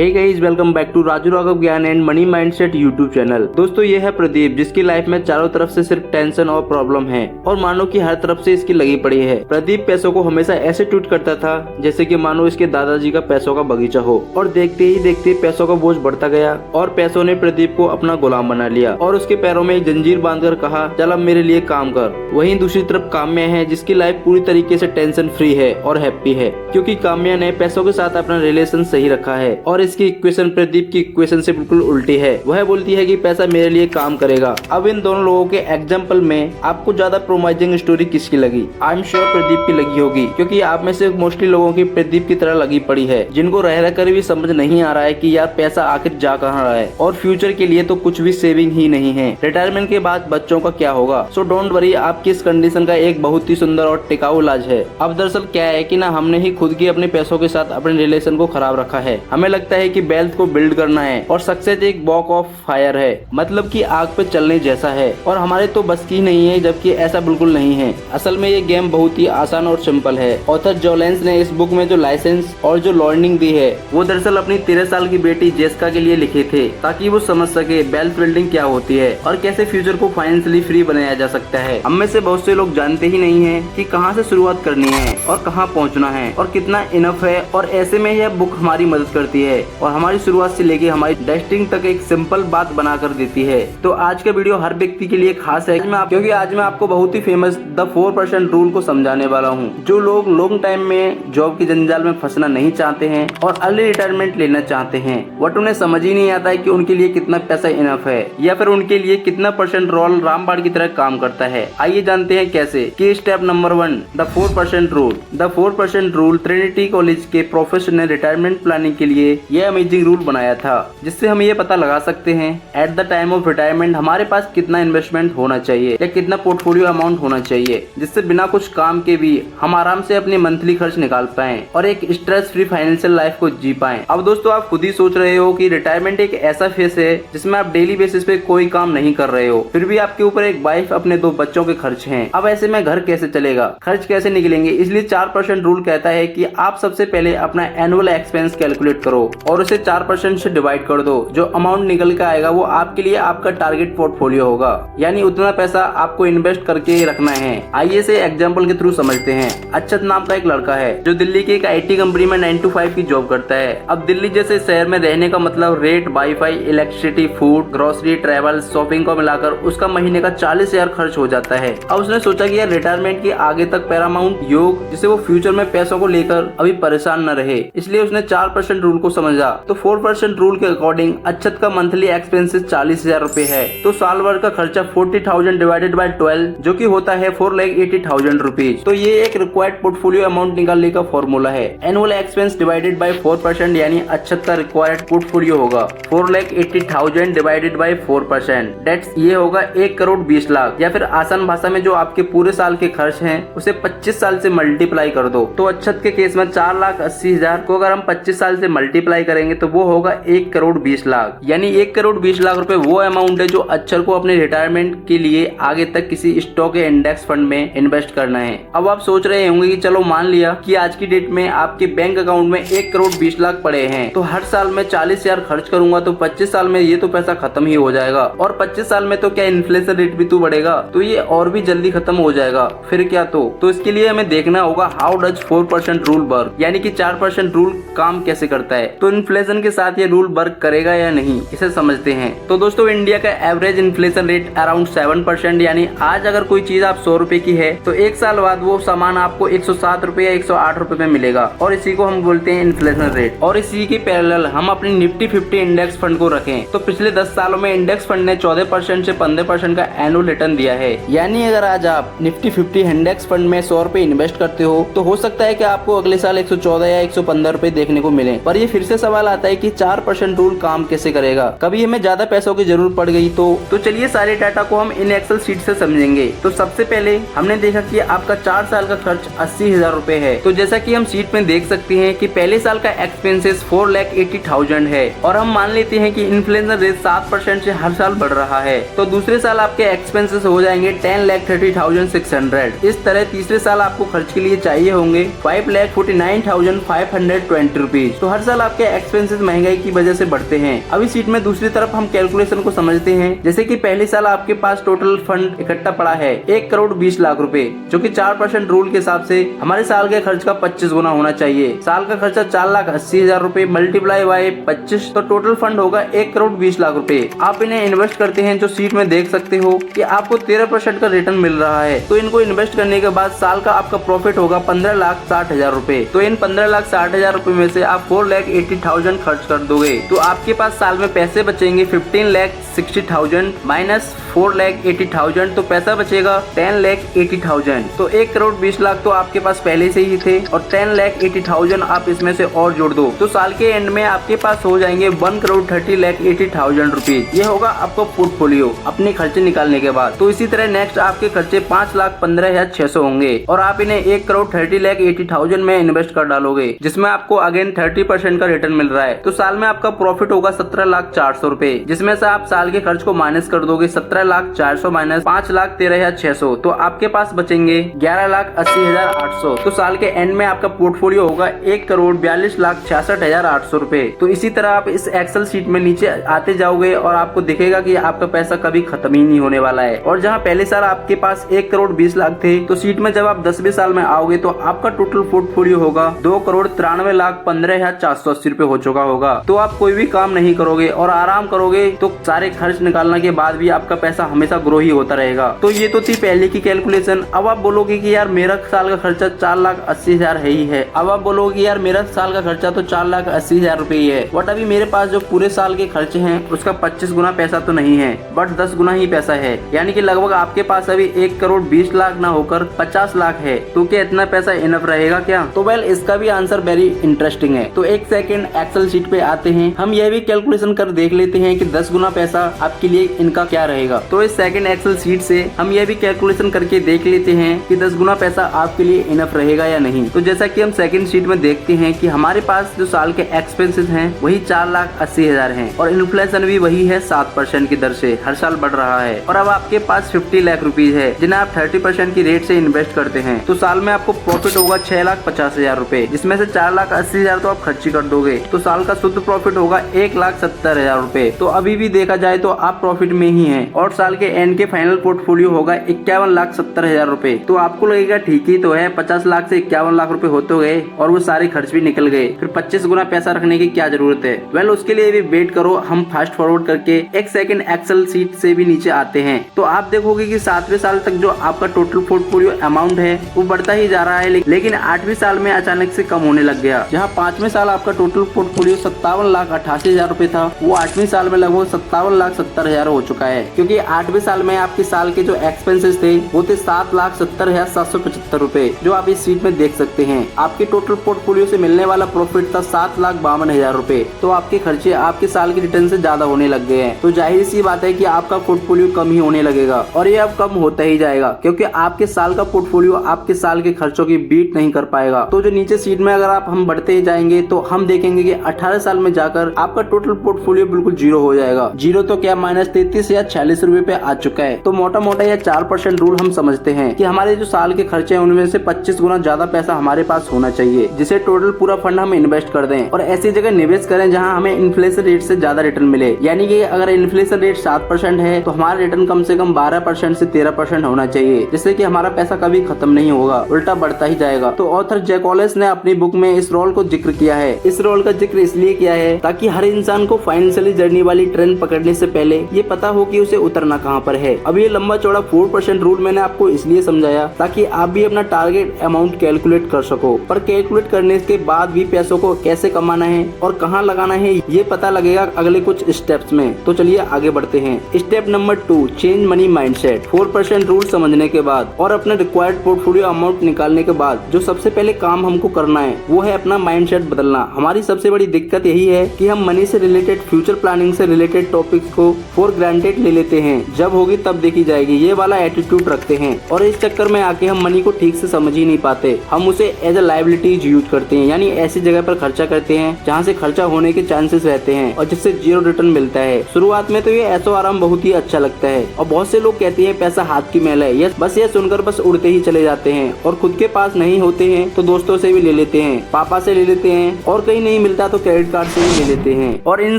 Hey guys, welcome back to Raju Raghav Gyan and money mindset YouTube channel. दोस्तों, ये है प्रदीप, जिसकी लाइफ में चारों तरफ से सिर्फ टेंशन और प्रॉब्लम है और मानो कि हर तरफ से इसकी लगी पड़ी है। प्रदीप पैसों को हमेशा ऐसे ट्रीट करता था जैसे कि मानो इसके दादाजी का पैसों का बगीचा हो, और देखते ही देखते पैसों का बोझ बढ़ता गया और पैसों ने प्रदीप को अपना गुलाम बना लिया और उसके पैरों में एक जंजीर बांधकर कहा, चल अब मेरे लिए काम कर। वहीं दूसरी तरफ काम्या है, जिसकी लाइफ पूरी तरीके से टेंशन फ्री है और हैप्पी है, क्योंकि काम्या ने पैसों के साथ अपना रिलेशन सही रखा है और इसकी इक्वेशन प्रदीप की इक्वेशन से बिल्कुल उल्टी है। वह बोलती है कि पैसा मेरे लिए काम करेगा। अब इन दोनों लोगों के एग्जाम्पल में आपको ज्यादा प्रोमाइजिंग स्टोरी किसकी लगी? आई एम श्योर प्रदीप की लगी होगी, क्योंकि आप में से मोस्टली लोगों की प्रदीप की तरह लगी पड़ी है, जिनको रह रहकर भी समझ नहीं आ रहा है कि यार पैसा आखिर जा कहाँ रहा है और फ्यूचर के लिए तो कुछ भी सेविंग ही नहीं है। रिटायरमेंट के बाद बच्चों का क्या होगा? सो डोंट वरी, आपकी इस कंडीशन का एक बहुत ही सुंदर और टिकाऊ इलाज है। अब दरअसल क्या है कि ना, हमने ही खुद की अपने पैसों के साथ अपने रिलेशन को खराब रखा है। हमें लगता है कि वेल्थ को बिल्ड करना है और सक्सेस एक वॉक ऑफ फायर है, मतलब कि आग पे चलने जैसा है और हमारे तो बस की नहीं है, जबकि ऐसा बिल्कुल नहीं है। असल में ये गेम बहुत ही आसान और सिंपल है। ऑथर जोलेंस ने इस बुक में जो लाइसेंस और जो लर्निंग दी है वो दरअसल अपनी 13 साल की बेटी जेसिका के लिए लिखे थे, ताकि वो समझ सके वेल्थ बिल्डिंग क्या होती है और कैसे फ्यूचर को फाइनेंशियली फ्री बनाया जा सकता है। हम में से बहुत से लोग जानते ही नहीं है कि कहाँ से शुरुआत करनी है और कहाँ पहुँचना है और कितना इनफ है, और ऐसे में यह बुक हमारी मदद करती है और हमारी शुरुआत से लेके हमारी डेस्टिनी तक एक सिंपल बात बना कर देती है। तो आज का वीडियो हर व्यक्ति के लिए खास है, क्योंकि आज मैं आपको बहुत ही फेमस द 4% रूल को समझाने वाला हूँ। जो लोग लॉन्ग टाइम में जॉब की जंजाल में फंसना नहीं चाहते हैं और अर्ली रिटायरमेंट लेना चाहते हैं, बट उन्हें समझ ही नहीं आता है कि उनके लिए कितना पैसा इनफ है या फिर उनके लिए कितना परसेंट रोल रामबाण की तरह काम करता है। आइए जानते हैं कैसे। कि step number 1, the 4% rule. The 4% rule Trinity college के प्रोफेसर ने रिटायरमेंट प्लानिंग के लिए यह अमेजिंग रूल बनाया था, जिससे हम ये पता लगा सकते हैं at the time of retirement हमारे पास कितना इन्वेस्टमेंट होना चाहिए या कितना पोर्टफोलियो अमाउंट होना चाहिए, जिससे बिना कुछ काम के भी हम आराम से अपने मंथली खर्च निकाल पाएं और एक स्ट्रेस फ्री फाइनेंशियल लाइफ को जी पाएं। अब दोस्तों, आप खुद ही सोच रहे हो कि रिटायरमेंट एक ऐसा फेस है जिसमें आप डेली बेसिस पे कोई काम नहीं कर रहे हो, फिर भी आपके ऊपर एक वाइफ, अपने 2 बच्चों के खर्च हैं। अब ऐसे में घर कैसे चलेगा, खर्च कैसे निकलेंगे? इसलिए 4% रूल कहता है कि आप सबसे पहले अपना एनुअल एक्सपेंस कैलकुलेट करो और उसे 4% से डिवाइड कर दो। जो अमाउंट निकल के आएगा वो आपके लिए आपका टारगेट पोर्टफोलियो होगा, यानी उतना पैसा आपको इन्वेस्ट करके रखना है। आइए से एग्जांपल के थ्रू समझते हैं। अक्षत नाम का एक लड़का है जो दिल्ली की एक IT कंपनी में 9 to 5 की जॉब करता है। अब दिल्ली जैसे शहर में रहने का मतलब rate, wifi, electricity, food, grocery, travel, shopping को मिलाकर उसका महीने का 40,000 खर्च हो जाता है। अब उसने सोचा कि यार रिटायरमेंट की आगे तक पैरामाउंट योग, जिससे वो फ्यूचर में पैसों को लेकर अभी परेशान न रहे, इसलिए उसने 4% रूल को समझा। तो 4% रूल के अकॉर्डिंग अक्षत का मंथली एक्सपेंसेस 40,000 रुपए है, तो साल भर का खर्चा 40,000 डिवाइडेड बाय 12, जो कि होता है 4,80,000 रुपीज। तो ये एक रिक्वायर्ड पोर्टफोलियो अमाउंट निकालने का फॉर्मूला है। एनुअल एक्सपेंस डिवाइडेड बाय 4%, यानी अक्षत का रिक्वायर्ड पोर्टफोलियो होगा 4,80,000 डिवाइडेड बाय 4%, दैट्स ये होगा 1,20,00,000। या फिर आसान भाषा में जो आपके पूरे साल के खर्च हैं उसे 25 साल से मल्टीप्लाई कर दो। तो अक्षत के केस में 4,80,000 को अगर हम 25 साल से मल्टीप्लाई करेंगे तो वो होगा 1,20,00,000, यानी 1,20,00,000 रुपए वो अमाउंट है जो अक्षर को अपने रिटायरमेंट के लिए आगे तक किसी स्टॉक या इंडेक्स फंड में इन्वेस्ट करना है। अब आप सोच रहे होंगे कि चलो मान लिया कि आज की डेट में आपके बैंक अकाउंट में 1,20,00,000 पड़े हैं, तो हर साल में 40,000 खर्च करूंगा तो 25 साल में ये तो पैसा खत्म ही हो जाएगा, और 25 साल में तो क्या इन्फ्लेशन रेट भी तो बढ़ेगा, तो ये और भी जल्दी खत्म हो जाएगा। फिर क्या? तो इसके लिए हमें देखना होगा हाउ डज 4% रूल वर्क, यानी कि 4% रूल काम कैसे करता है। तो इन्फ्लेशन के साथ ये रूल वर्क करेगा या नहीं, इसे समझते हैं। तो दोस्तों, इंडिया का एवरेज इन्फ्लेशन रेट अराउंड 7%, यानी आज अगर कोई चीज आप 100 रुपए की है तो 1 साल बाद वो सामान आपको 107 रुपए या 108 रुपए में मिलेगा, और इसी को हम बोलते हैं इन्फ्लेशन रेट। और इसी के पैरेलल हम अपनी निफ्टी 50 इंडेक्स फंड को रखें तो पिछले 10 सालों में इंडेक्स फंड ने 14% से 15% का एनुअल रिटर्न दिया है। यानी अगर आज आप निफ्टी 50 इंडेक्स फंड में 100 रुपए इन्वेस्ट करते हो तो हो सकता है कि आपको अगले साल 114 या 115 रुपए देखने को मिले। पर ये फिर से सवाल आता है कि 4% रूल काम कैसे करेगा? कभी हमें ज्यादा पैसों की जरूरत पड़ गई तो चलिए सारे डाटा को हम इन एक्सेल शीट से समझेंगे। तो सबसे पहले हमने देखा कि आपका 4 साल का खर्च 80,000 रुपए है। तो जैसा कि हम शीट में देख सकते हैं कि पहले साल का एक्सपेंसेस 4,80,000 है और हम मान लेते हैं कि इन्फ्लेशन रेट 7% से हर साल बढ़ रहा है, तो दूसरे साल आपके एक्सपेंसेस हो जाएंगे 10,30,600। इस तरह तीसरे साल आपको खर्च के लिए चाहिए होंगे 5,49,520 रुपीज। तो हर साल आपके एक्सपेंसेस महंगाई की वजह से बढ़ते हैं। अभी सीट में दूसरी तरफ हम कैलकुलेशन को समझते हैं। जैसे कि पहले साल आपके पास टोटल फंड इकट्ठा पड़ा है 1,20,00,000 जो कि 4% रूल के हिसाब से हमारे साल के खर्च का 25 गुना होना चाहिए। साल का खर्चा 4,80,000 मल्टीप्लाई बाय 25 तो टोटल फंड होगा 1,20,00,000। आप इन्हें इन्वेस्ट करते हैं जो सीट में देख सकते हो कि आपको 13% का रिटर्न मिल रहा है। तो इनको इन्वेस्ट करने के बाद साल का आपका प्रॉफिट होगा 15,60,000। तो इन 15,60,000 में से आप 4,80,000 खर्च कर दोगे तो आपके पास साल में पैसे बचेंगे 15,60,000 माइनस 4,80,000 तो पैसा बचेगा 10,80,000। तो 1,20,00,000 तो आपके पास पहले से ही थे और 10,80,000 आप इसमें से और जोड़ दो तो साल के एंड में आपके पास हो जाएंगे 1,30,80,000 रुपीज। ये होगा आपको पोर्टफोलियो अपने खर्चे निकालने के बाद। तो इसी तरह नेक्स्ट आपके खर्चे 5,15,600 होंगे और आप इन्हें 1,30,80,000 में इन्वेस्ट कर डालोगे जिसमें आपको अगेन 30% का रिटर्न मिल रहा है। तो साल में आपका प्रॉफिट होगा 17,04,000 रुपए जिसमें से आप साल के खर्च को माइनस कर दोगे 17,04,000 माइनस 5,13,600 तो आपके पास बचेंगे 11,80,800। तो साल के एंड में आपका पोर्टफोलियो होगा 1,42,66,800 रुपए। तो इसी तरह आप इस एक्सेल शीट में नीचे आते जाओगे और आपको दिखेगा कि आपका पैसा कभी खत्म ही नहीं होने वाला है। और जहाँ पहले साल आपके पास 1,20,00,000 थे तो सीट में जब आप 10वें साल में आओगे तो आपका टोटल पोर्टफोलियो होगा 2,93,15,480 रुपए हो चुका होगा। तो आप कोई भी काम नहीं करोगे और आराम करोगे तो सारे खर्च निकालने के बाद भी आपका पैसा हमेशा ग्रो ही होता रहेगा। तो ये तो थी पहले की कैलकुलेशन। अब आप बोलोगे कि यार मेरा साल का खर्चा 4,80,000 है ही है। अब आप बोलोगे यार मेरा साल का खर्चा तो 4,80,000 रुपए ही है बट अभी मेरे पास जो पूरे साल के खर्चे हैं उसका 25 गुना पैसा तो नहीं है बट 10 गुना ही पैसा है, यानी कि लगभग आपके पास अभी 1,20,00,000 ना होकर 50 लाख है। तो क्या इतना पैसा इनफ रहेगा क्या? तो वेल इसका भी आंसर वेरी इंटरेस्टिंग है। तो एक सेकंड एक्सेल शीट पे आते हैं, हम यह भी कैलकुलेशन कर देख लेते हैं कि 10 गुना पैसा आपके लिए इनका क्या रहेगा। तो इस सेकंड एक्सेल शीट से हम यह भी कैलकुलेशन करके देख लेते हैं कि 10 गुना पैसा आपके लिए इनफ रहेगा या नहीं। तो जैसा कि हम सेकंड शीट में देखते हैं कि हमारे पास जो साल के एक्सपेंसेस हैं वही 4,80,000 हैं और इन्फ्लेशन भी वही है 7% की दर से हर साल बढ़ रहा है। और अब आपके पास 50 लाख रुपीज है जिन्हें आप 30% की रेट से इन्वेस्ट करते हैं तो साल में आपको प्रॉफिट होगा 6,50,000 रुपए जिसमें से 4,80,000 तो आप खर्ची कर दोगे तो साल का शुद्ध प्रॉफिट होगा 1,70,000 रुपए। तो अभी भी देखा जाए तो आप प्रॉफिट में ही हैं और साल के एंड के फाइनल पोर्टफोलियो होगा 51,70,000 रुपए। तो आपको लगेगा ठीक ही तो है, 50 लाख से 51 लाख रुपए होते गए और वो सारे खर्च भी निकल गए, फिर 25 गुना पैसा रखने की क्या जरूरत है? वेल उसके लिए भी वेट करो, हम फास्ट फॉरवर्ड करके एक सेकंड एक्सेल शीट से भी नीचे आते हैं। तो आप देखोगे कि 7वें साल तक जो आपका टोटल पोर्टफोलियो अमाउंट है वो बढ़ता ही जा रहा है लेकिन 8वें साल में अचानक से कम होने लग गया। जहाँ 5वें साल आपका टोटल पोर्टफोलियो 57,88,000 रुपए था वो 8वें साल में लगभग 57,70,000 हो चुका है क्योंकि 8वें साल में आपके साल के जो एक्सपेंसेस थे वो थे 7,70,775 रुपए जो आप इस शीट में देख सकते हैं। आपके टोटल पोर्टफोलियो से मिलने वाला प्रॉफिट था 7,52,000 रुपए। तो आपके खर्चे आपके साल के रिटर्न से ज्यादा होने लग गए हैं। तो जाहिर सी बात है कि आपका पोर्टफोलियो कम ही होने लगेगा और ये अब कम होता ही जाएगा क्योंकि आपके साल का पोर्टफोलियो आपके साल के खर्चों की बीट नहीं कर पाएगा। तो जो नीचे सीट में अगर हम बढ़ते ही जाएंगे तो हम देखेंगे कि 18 साल में जाकर आपका टोटल पोर्टफोलियो बिल्कुल जीरो हो जाएगा। जीरो तो क्या -33 या 46 रुपए पे आ चुका है। तो मोटा मोटा यह 4% रूल हम समझते हैं कि हमारे जो साल के खर्चे हैं उनमें से 25 गुना ज्यादा पैसा हमारे पास होना चाहिए जिसे टोटल पूरा फंड हम इन्वेस्ट कर दें और ऐसी जगह निवेश करें जहां हमें इन्फ्लेशन रेट से ज्यादा रिटर्न मिले। यानी कि अगर इन्फ्लेशन रेट 7% है तो हमारा रिटर्न कम से कम 12% से 13% होना चाहिए जिससे कि हमारा पैसा कभी खत्म नहीं होगा, उल्टा बढ़ता ही जाएगा। तो ऑथर जैक वॉलेस ने अपनी बुक में इस रोल को जिक्र किया है। इस रोल का जिक्र इसलिए किया है ताकि हर इंसान को फाइनेंशियली जर्नी वाली ट्रेन पकड़ने से पहले ये पता हो कि उसे उतरना कहाँ पर है। अब ये लंबा चौड़ा 4% रूल मैंने आपको इसलिए समझाया ताकि आप भी अपना टारगेट अमाउंट कैलकुलेट कर सको, पर कैलकुलेट करने के बाद भी पैसों को कैसे कमाना है और कहाँ लगाना है ये पता लगेगा अगले कुछ स्टेप्स में। तो चलिए आगे बढ़ते हैं। Step number 2, change money mindset. 4% rule समझने के बाद और अपना रिक्वायर्ड पोर्टफोलियो अमाउंट निकालने के बाद जो सबसे पहले काम हमको करना है वो है अपना माइंडसेट बदलना। हमारी सबसे बड़ी दिक्कत यही है कि हम मनी से रिलेटेड, फ्यूचर प्लानिंग से रिलेटेड टॉपिक्स को फॉर ग्रांटेड ले लेते हैं, जब होगी तब देखी जाएगी, ये वाला एटीट्यूड रखते हैं और इस चक्कर में आके हम मनी को ठीक से समझ ही नहीं पाते। हम उसे एज अ लायबिलिटीज यूज करते हैं, यानी ऐसी जगह पर खर्चा करते हैं जहाँ से खर्चा होने के चांसेस रहते हैं और जिससे जीरो रिटर्न मिलता है। शुरुआत में तो ये ऐशो आराम बहुत ही अच्छा लगता है और बहुत से लोग कहते हैं पैसा हाथ की मैल है, ये बस ये सुनकर बस उड़ते ही चले जाते हैं और खुद के पास नहीं होते हैं तो दोस्तों से भी ले लेते हैं, पापा से ले लेते हैं और कहीं नहीं मिलता तो क्रेडिट कार्ड से ही ले लेते हैं और इन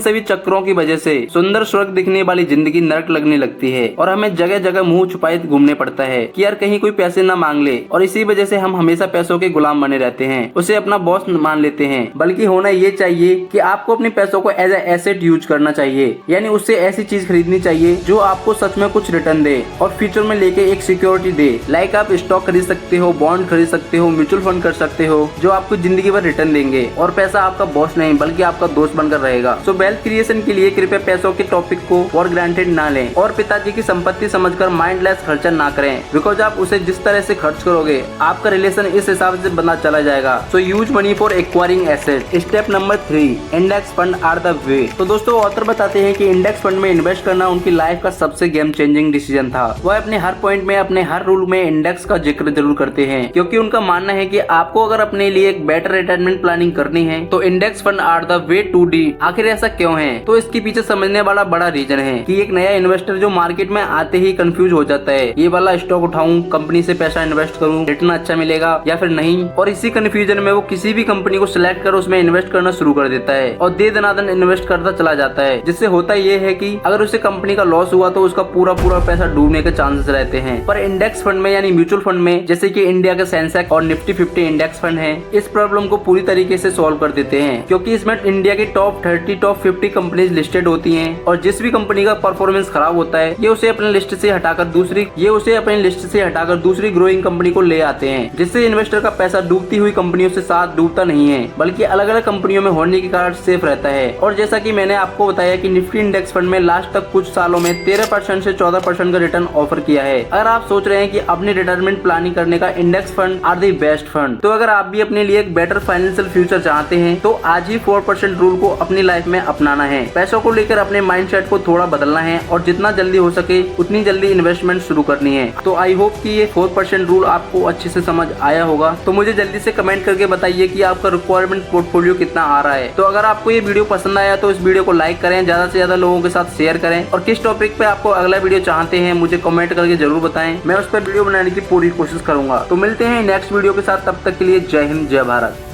सभी चक्रों की वजह से सुंदर स्वर्ग दिखने वाली जिंदगी नरक लगने लगती है और हमें जगह जगह मुंह छुपाए घूमने पड़ता है कि यार कहीं कोई पैसे ना मांग ले। और इसी वजह से हम हमेशा पैसों के गुलाम बने रहते हैं, उसे अपना बॉस मान लेते हैं। बल्कि होना ये चाहिए कि आपको अपने पैसों को एज ए एसेट यूज करना चाहिए, यानी उससे ऐसी चीज खरीदनी चाहिए जो आपको सच में कुछ रिटर्न दे और फ्यूचर में लेके एक सिक्योरिटी दे। लाइक आप स्टॉक खरीद सकते हो, बॉन्ड खरीद सकते हो, म्यूचुअल फंड कर सकते हो जो आपको जिंदगी भर रिटर्न देंगे और पैसा आपका बॉस नहीं बल्कि आपका दोस्त बनकर रहेगा। सो वेल्थ क्रिएशन के लिए कृपया पैसों के टॉपिक को फॉर ग्रांटेड ना लें और पिताजी की संपत्ति समझकर माइंडलेस खर्चा ना करें, बिकॉज आप उसे जिस तरह से खर्च करोगे आपका रिलेशन इस हिसाब से बना चला जाएगा। So use money for acquiring asset. Step number 3, index fund are the way. तो दोस्तों ऑथर बताते हैं कि इंडेक्स फंड में इन्वेस्ट करना उनकी लाइफ का सबसे गेम चेंजिंग डिसीजन था। वह अपने हर पॉइंट में, अपने हर रूल में इंडेक्स का जिक्र जरूर करते हैं क्योंकि उनका मानना है कि आपको अगर अपने लिए एक बेटर रिटायरमेंट प्लानिंग करनी है तो index fund are the way to D. आखिर ऐसा क्यों है? तो इसके पीछे समझने वाला बड़ा रीजन है कि एक नया इन्वेस्टर जो मार्केट में आते ही कंफ्यूज हो जाता है, ये वाला स्टॉक उठाऊं, कंपनी से पैसा इन्वेस्ट करूं, रिटर्न अच्छा मिलेगा या फिर नहीं, और इसी कंफ्यूजन में वो किसी भी कंपनी को सिलेक्ट कर उसमें इन्वेस्ट करना शुरू कर देता है और दे दनादन इन्वेस्ट करता चला जाता है, जिससे होता ये है कि अगर उसे कंपनी का लॉस हुआ तो उसका पूरा पैसा डूबने के चांसेस रहते हैं। पर इंडेक्स फंड में यानी म्यूचुअल फंड में, जैसे कि इंडिया के सेंसेक्स और निफ्टी 50 इंडेक्स फंड है, इस प्रॉब्लम को पूरी तरीके से सॉल्व कर देते हैं क्योंकि इसमें इंडिया की टॉप 30 टॉप 50 कंपनीज लिस्टेड होती हैं और जिस भी कंपनी का परफॉर्मेंस खराब होता है ये उसे अपनी लिस्ट से हटाकर दूसरी ग्रोइंग कंपनी को ले आते हैं, जिससे इन्वेस्टर का पैसा डूबती हुई कंपनियों से साथ डूबता नहीं है बल्कि अलग अलग कंपनियों में होने के कारण सेफ रहता है। और जैसा कि मैंने आपको बताया कि निफ्टी इंडेक्स फंड में लास्ट तक कुछ सालों में 13% से 14% का रिटर्न ऑफर किया है। अगर आप सोच रहे हैं कि अपनी रिटायरमेंट प्लानिंग करने का index fund are the best fund, तो अगर आप भी अपने लिए एक बेटर फाइनेंशियल फ्यूचर चाहते हैं तो आज ही 4% रूल को अपनी लाइफ में अपनाना है। पैसों को लेकर अपने माइंडसेट को थोड़ा बदलना है और जितना जल्दी हो सके उतनी जल्दी इन्वेस्टमेंट शुरू करनी है। तो आई होप कि ये 4% रूल आपको अच्छे से समझ आया होगा। तो मुझे जल्दी से कमेंट करके बताइए कि आपका रिक्वायरमेंट पोर्टफोलियो कितना आ रहा है। तो अगर आपको ये वीडियो पसंद आया तो इस वीडियो को लाइक करें, ज्यादा से ज्यादा लोगों के साथ शेयर करें और किस टॉपिक पे आपको अगला वीडियो चाहते हैं मुझे कमेंट करके जरूर बताएं, मैं उस पर वीडियो बनाने की पूरी कोशिश करूंगा। तो मिलते हैं नेक्स्ट वीडियो के साथ, तब तक के लिए जय हिंद जय भारत।